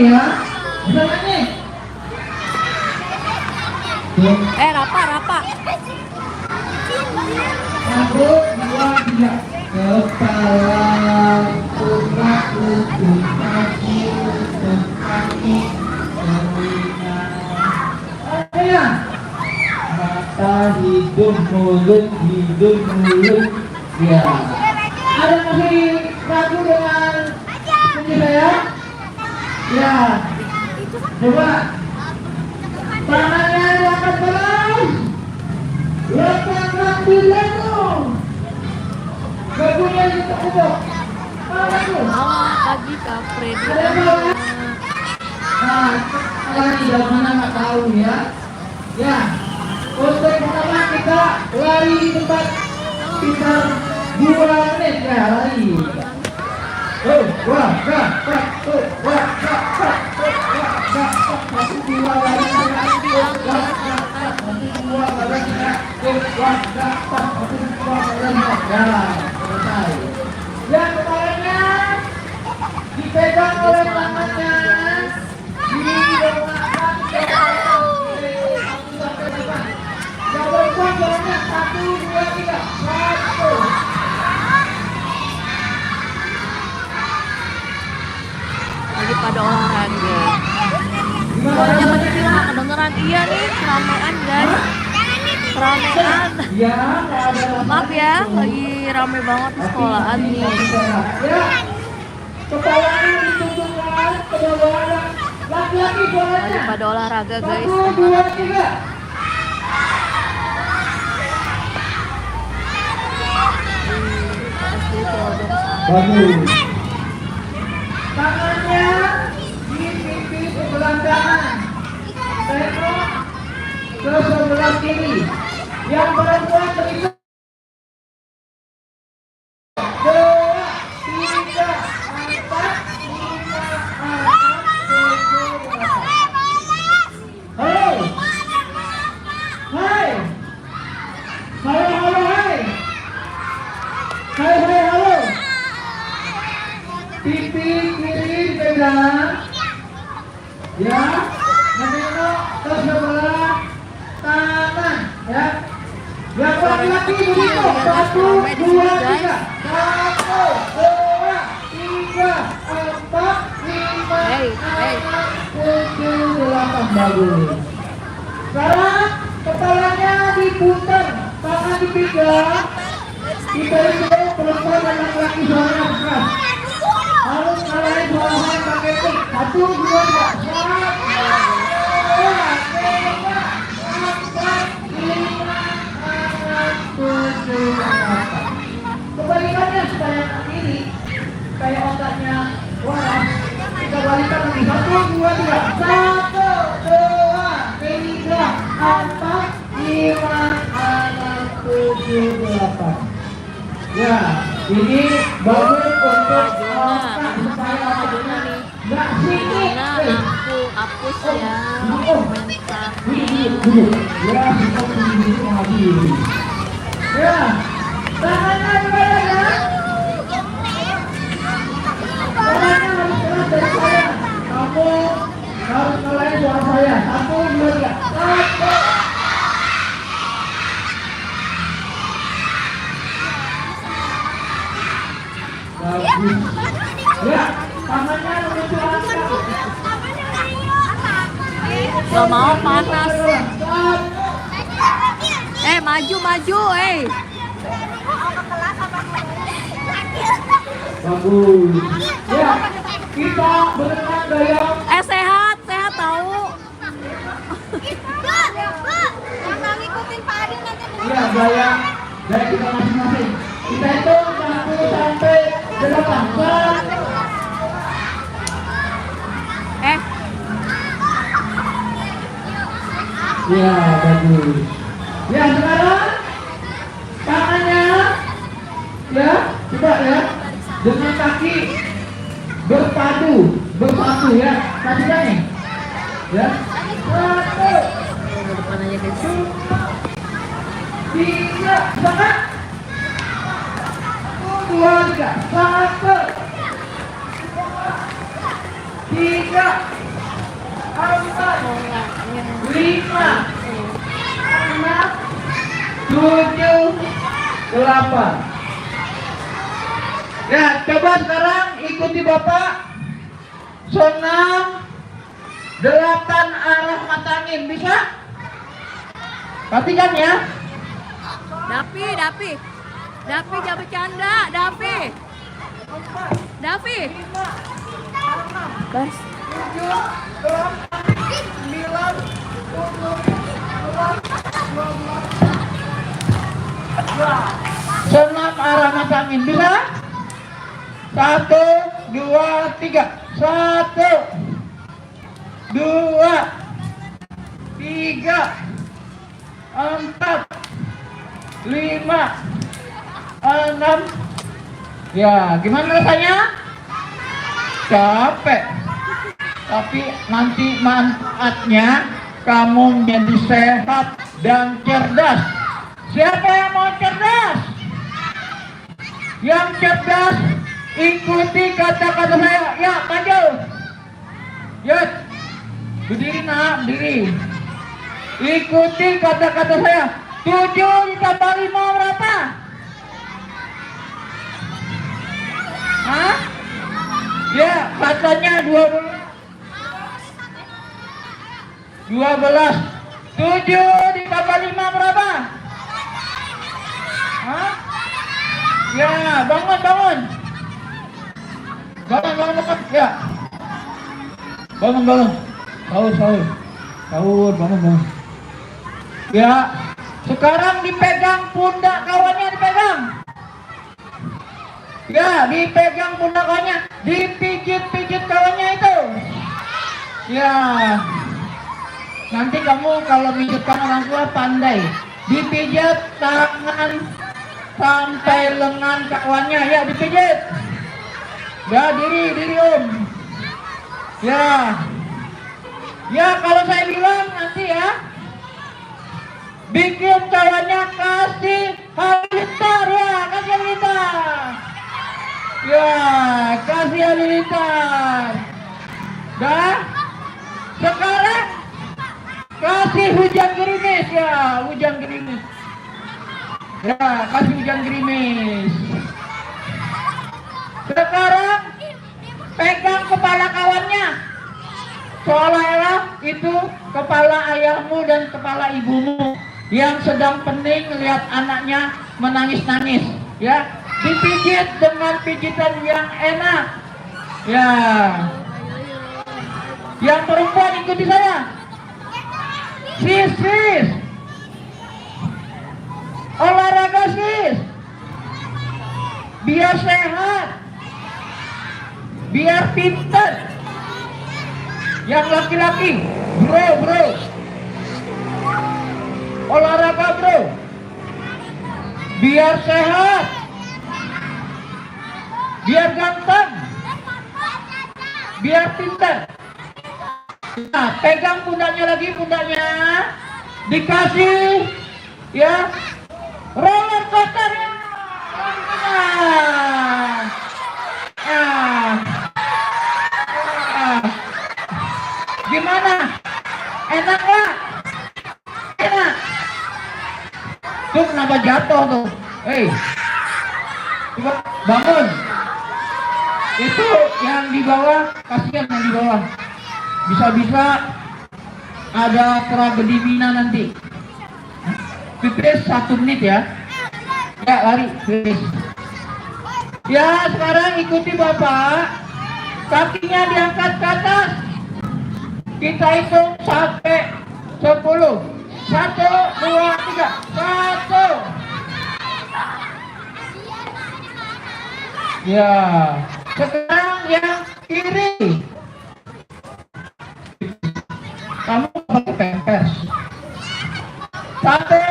ya. Bisa nih. Rapa. Satu, dua, tiga. Kepala, tumak, lutut, kaki, telinga. Ayo. Mata, hidung, mulut. Ya. Ada masih ragu dengan kunci saya? Ya. Coba. Tangannya diangkat terus. Letakkan di lengan. Bajunya ditekuk. Selamat pagi Kak Freddy. Nah, kalian di dalam mana nggak tahu ya? Ya. Untuk pertama kita lari di tempat sekitar 2 menit ya lari. Yang kepalanya dipegang oleh tangannya, didongakkan ke belakang. Yang perempuan jalannya 1, 2, 3, 1. Lagi pada olahraga. Suaranya masih nggak kedengeran. Iya nih, keramaian guys. Keramaian. Maaf ya, lagi rame banget di sekolahan nih. Kepalanya ditunjukkan ke bawah. Laki-laki suaranya. Lagi pada olahraga guys. 1, 2, 3. Bagus. Tangannya di pipi sebelah kanan, tengok ke sebelah kiri. Yang perempuan terikat 2, 3, 4, 5, 6, 7, 8. Halo. Hai. Halo. Pipi kiri dipegang, ya, menengok ke sebelah kanan, ya. Yang laki-laki begitu, 1, 2, 3, 1, 2, 3, 4, 5, 6, 7, 8. Bagus. Sekarang kepalanya diputar, tangan dipegang, diberi perempuan dan laki-laki suaranya keras. Harus kalian jualan pakai tik. 1, 2, 3, 8. Kebalikannya supaya kiri, kayak otaknya waras. Kita balikan lagi. 1, 2, 3, 1, 2, 3, 4, 5, 6, 7, 8. Ya, ini bagus untuk nggak sini. Aku hapus ya komentar. Ya, ya, tangannya gimana ya? Tangannya harus keras dari saya. Kamu harus ngalahin suara saya. 1, 2, 3, 1. Bagus. Ya, tangannya menunjukkan. Gak mau panas. Maju. Bagus. Ya, kita berenang gaya. Sehat tahu. Jangan ngikutin Pak Adi nanti. Iya, gaya kita masing-masing. Kita hitung 1 sampai 8. Ya, bagus. Ya, sekarang tangannya ya, coba ya, dengan kaki bersatu ya, kasih nih. Ya. 1, Depan aja guys. 3, semangat. 2, 3, 1, 2, 3, 4, 5, 6, 7, 8. 3, 4, 5, 6, 7, 8. Ya, coba sekarang ikuti Bapak. Senam 8 arah mata angin, bisa? Perhatikan ya. Dapi, jangan bercanda, Dapi. Bas. 7, 8, 9, 10, 11, 12. Senam arah mata angin, bisa? 1, 2, 3. 1, 2, 3, 4, 5, 6. Ya, gimana rasanya? Capek. Tapi nanti manfaatnya kamu menjadi sehat dan cerdas. Siapa yang mau cerdas? Yang cerdas ikuti kata-kata saya. Ya, maju. Ya, berdiri nak, berdiri. Ikuti kata-kata saya. 7 ditambah 5 berapa? Hah? Ya, katanya 12. 12. 7 ditambah 5 berapa? Hah? Ya, bangun. Bangun. Ya. Bangun. Sahur, bangun. Ya, sekarang dipegang pundak kawannya, dipegang. Ya, dipegang pundak kawannya, dipijit-pijit kawannya itu. Ya. Nanti kamu kalau mijitkan orang tua pandai. Dipijit tangan sampai lengan kawannya, ya dipijit. Ya, diri Om. Ya, kalau saya bilang nanti ya, bikin kawannya kasih halilintar ya, kasih halilintar. Ya, kasih halilintar. Dah, sekarang kasih hujan gerimis ya, hujan gerimis. Ya, kasih hujan gerimis. Sekarang pegang kepala kawannya, seolah-olah itu kepala ayahmu dan kepala ibumu yang sedang pening lihat anaknya menangis-nangis. Ya, dipijit dengan pijitan yang enak. Ya, yang perempuan ikuti saya. Sis, olahraga sis, biar sehat, biar pintar. Yang laki-laki, bro, olahraga bro, biar sehat, biar ganteng, biar pintar. Nah, pegang pundaknya lagi, pundaknya dikasih ya roller coaster ya. Gimana? Enak nggak? Enak. Tuh kenapa jatuh tuh? Coba bangun. Itu yang di bawah, kasihan yang di bawah. Bisa-bisa ada tragedi Mina nanti. Pipis 1 menit ya. Ya, lari. Pipis. Ya, sekarang ikuti Bapak. Kakinya diangkat ke atas. Kita hitung sampai 10. 1, 2, 3. 1. Ya. Sekarang yang kiri. Kamu pakai pempes. 1,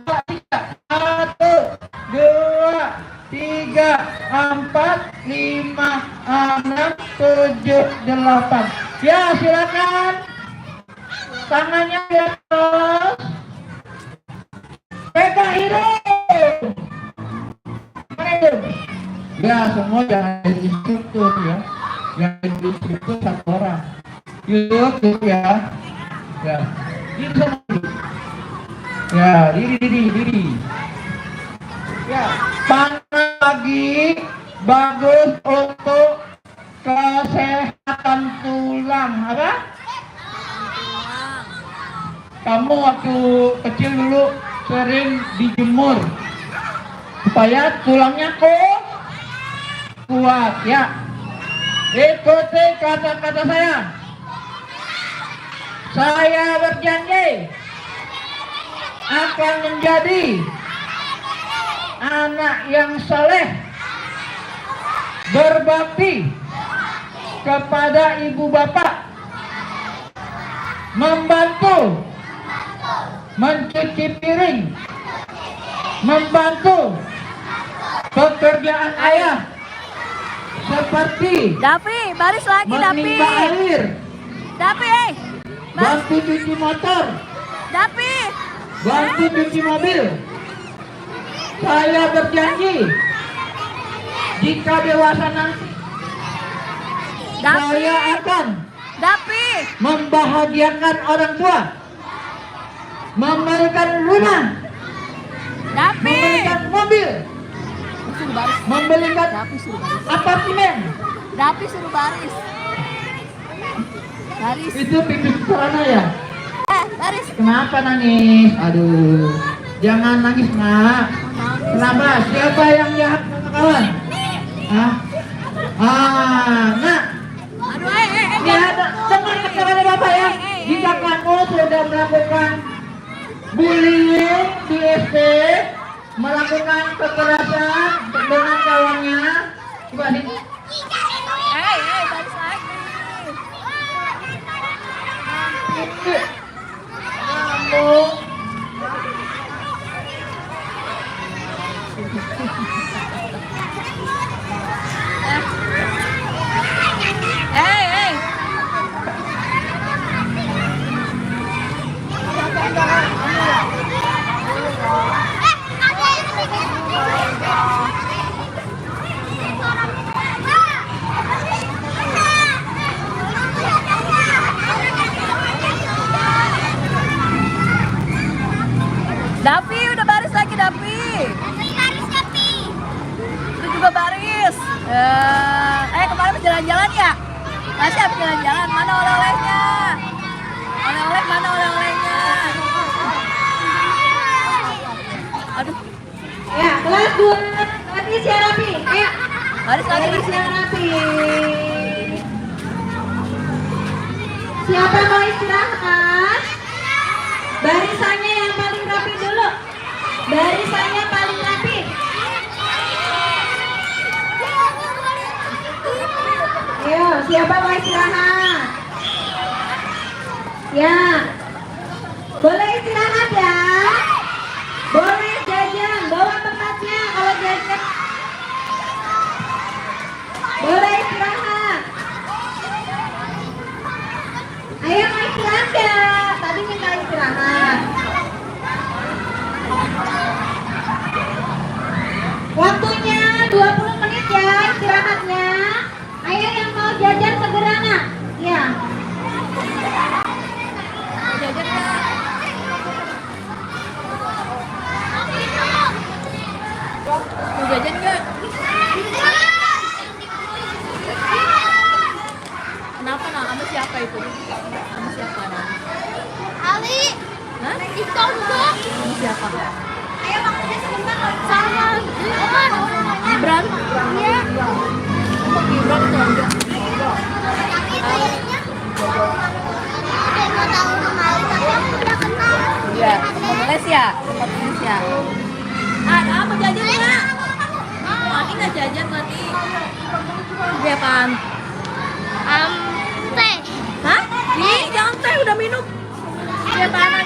2, 3. 1, 2, 3, 4, 5, 6, 7, 8. Ya, silakan. Tangannya di atas. Pegang hidung. Ya, semua jangan jadi instruktur ya. Yang di situ 1 orang. Yuk ya. Ya. Diri sama diri. Ya, diri. Ya, panas lagi bagus untuk kesehatan tulang. Apa? Kamu waktu kecil dulu sering dijemur supaya tulangnya kuat ya. Ikuti kata-kata saya. Saya berjanji akan menjadi anak yang saleh, berbakti kepada ibu bapak, membantu mencuci piring, membantu pekerjaan ayah seperti Dapi, baris lagi Dapi. menimba air, Dapi, bantu cuci motor, Dapi. bantu cuci mobil. Saya berjanji jika dewasa nanti Dapi. saya akan Dapi. membahagiakan orang tua, memberikan rumah, Dapi. memberikan mobil, Suruh baris. membelikan Dapi suruh baris. apartemen. Dapi suruh baris. Baris. Itu pipis celana ya? Baris. Kenapa nangis? Aduh, jangan nangis nak. Kenapa? Siapa yang jahat sama kawan? Hah? Nak. Aduh, Ya, dengar kata bapak ya. Jika kamu sudah melakukan bullying di SD, melakukan kekerasan dengan kawannya, coba nih. baris lagi. Kamu Dapi, udah baris lagi Dapi. Itu juga baris. Kemarin jalan-jalan ya? Masih habis jalan-jalan. Mana oleh-olehnya? Oleh-oleh mana oleh-olehnya? Aduh, Ya, kelas 2 lagi siap rapi. Ayo, baris lagi. lagi siap rapi. Siapa mau istirahat? Barisannya yang paling rapi dulu. Barisannya paling rapi. Ayo, siapa mau istirahat? Ya, boleh istirahat ya. Boleh jajan, bawa tempatnya kalau jajan. Boleh istirahat. Ayo mau istirahat ya. Tadi minta istirahat. Waktunya 20 menit ya istirahatnya. Ayo yang mau jajan segera nak. Ya. Jajan nggak? Mau jajan nggak? Kenapa nak? Sama siapa itu? Sama siapa nak? Ali. Hah? Ditunggu. Sama siapa? Ayo waktunya sebentar. Sama. Gibran? Iya. Kok Gibran itu enggak? Tapi kayaknya udah mau tahu sama Ali tapi aku udah kenal. Iya, mau les ya? Tempat les ya? Ada apa jajan nggak? Mati nggak jajan Mati? Beli apaan? Teh. Hah? Ih, jangan teh, udah minum. Beli apaan